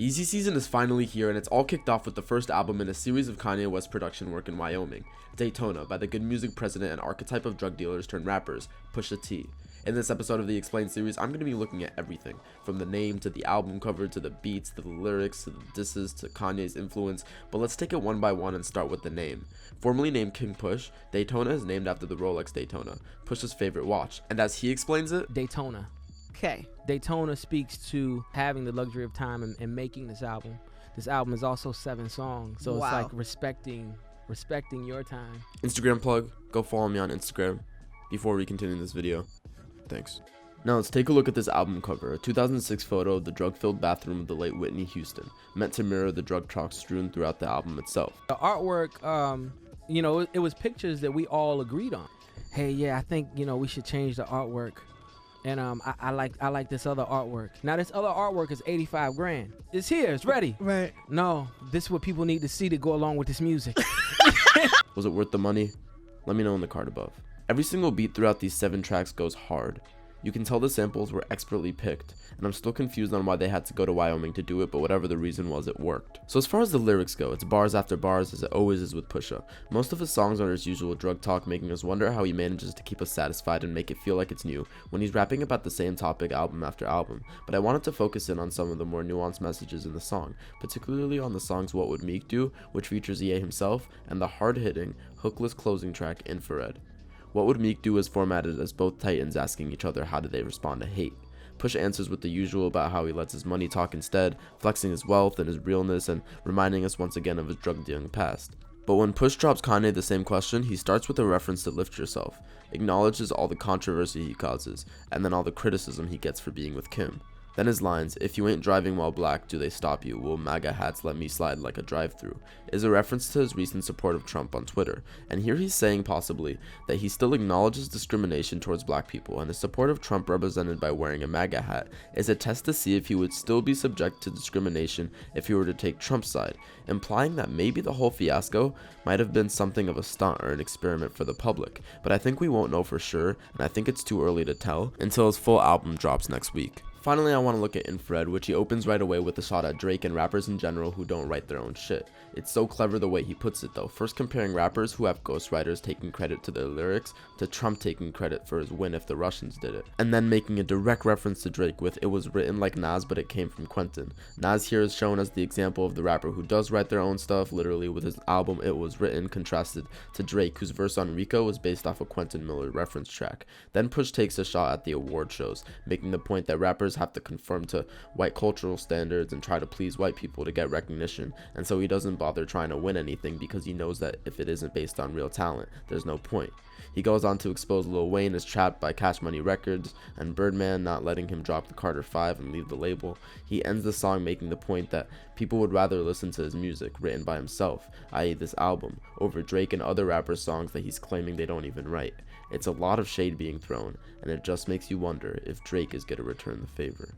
Easy season is finally here, and it's all kicked off with the first album in a series of Kanye West production work in Wyoming, Daytona, by the good music president and archetype of drug dealers turned rappers, Pusha T. In this episode of the Explained series, I'm going to be looking at everything, from the name to the album cover to the beats to the lyrics to the disses to Kanye's influence, but let's take it one by one and start with the name. Formerly named King Push, Daytona is named after the Rolex Daytona, Push's favorite watch, and as he explains it, Daytona. Okay. Daytona speaks to having the luxury of time and making this album. This album is also 7 songs, so It's like respecting your time. Instagram plug, go follow me on Instagram before we continue this video. Thanks. Now let's take a look at this album cover, a 2006 photo of the drug-filled bathroom of the late Whitney Houston, meant to mirror the drug chalk strewn throughout the album itself. The artwork, it was pictures that we all agreed on. Hey, yeah, I think, we should change the artwork. And I like this other artwork. Now this other artwork is 85 grand. It's here, it's ready. Right. No, this is what people need to see to go along with this music. Was it worth the money? Let me know in the card above. Every single beat throughout these 7 tracks goes hard. You can tell the samples were expertly picked, and I'm still confused on why they had to go to Wyoming to do it, but whatever the reason was, it worked. So as far as the lyrics go, it's bars after bars, as it always is with Pusha. Most of his songs are his usual drug talk, making us wonder how he manages to keep us satisfied and make it feel like it's new when he's rapping about the same topic album after album. But I wanted to focus in on some of the more nuanced messages in the song, particularly on the songs What Would Meek Do, which features EA himself, and the hard-hitting, hookless closing track Infrared. What Would Meek Do is formatted as both titans asking each other how do they respond to hate. Push answers with the usual about how he lets his money talk instead, flexing his wealth and his realness and reminding us once again of his drug dealing past. But when Push drops Kanye the same question, he starts with a reference to Lift Yourself, acknowledges all the controversy he causes, and then all the criticism he gets for being with Kim. Then his lines, "If you ain't driving while black, do they stop you? Will MAGA hats let me slide like a drive-thru?" is a reference to his recent support of Trump on Twitter. And here he's saying possibly that he still acknowledges discrimination towards black people, and his support of Trump represented by wearing a MAGA hat is a test to see if he would still be subject to discrimination if he were to take Trump's side, implying that maybe the whole fiasco might have been something of a stunt or an experiment for the public. But I think we won't know for sure, and I think it's too early to tell until his full album drops next week. Finally, I want to look at Infrared, which he opens right away with a shot at Drake and rappers in general who don't write their own shit. It's so clever the way he puts it though, first comparing rappers who have ghostwriters taking credit to their lyrics to Trump taking credit for his win if the Russians did it, and then making a direct reference to Drake with "It was written like Nas but it came from Quentin." Nas here is shown as the example of the rapper who does write their own stuff, literally with his album It Was Written contrasted to Drake, whose verse on Rico was based off a Quentin Miller reference track. Then Push takes a shot at the award shows, making the point that rappers have to conform to white cultural standards and try to please white people to get recognition, and so he doesn't bother trying to win anything because he knows that if it isn't based on real talent, there's no point. He goes on to expose Lil Wayne as trapped by Cash Money Records and Birdman not letting him drop the Carter 5 and leave the label. He ends the song making the point that people would rather listen to his music written by himself, i.e. this album, over Drake and other rappers' songs that he's claiming they don't even write. It's a lot of shade being thrown, and it just makes you wonder if Drake is going to return the favor.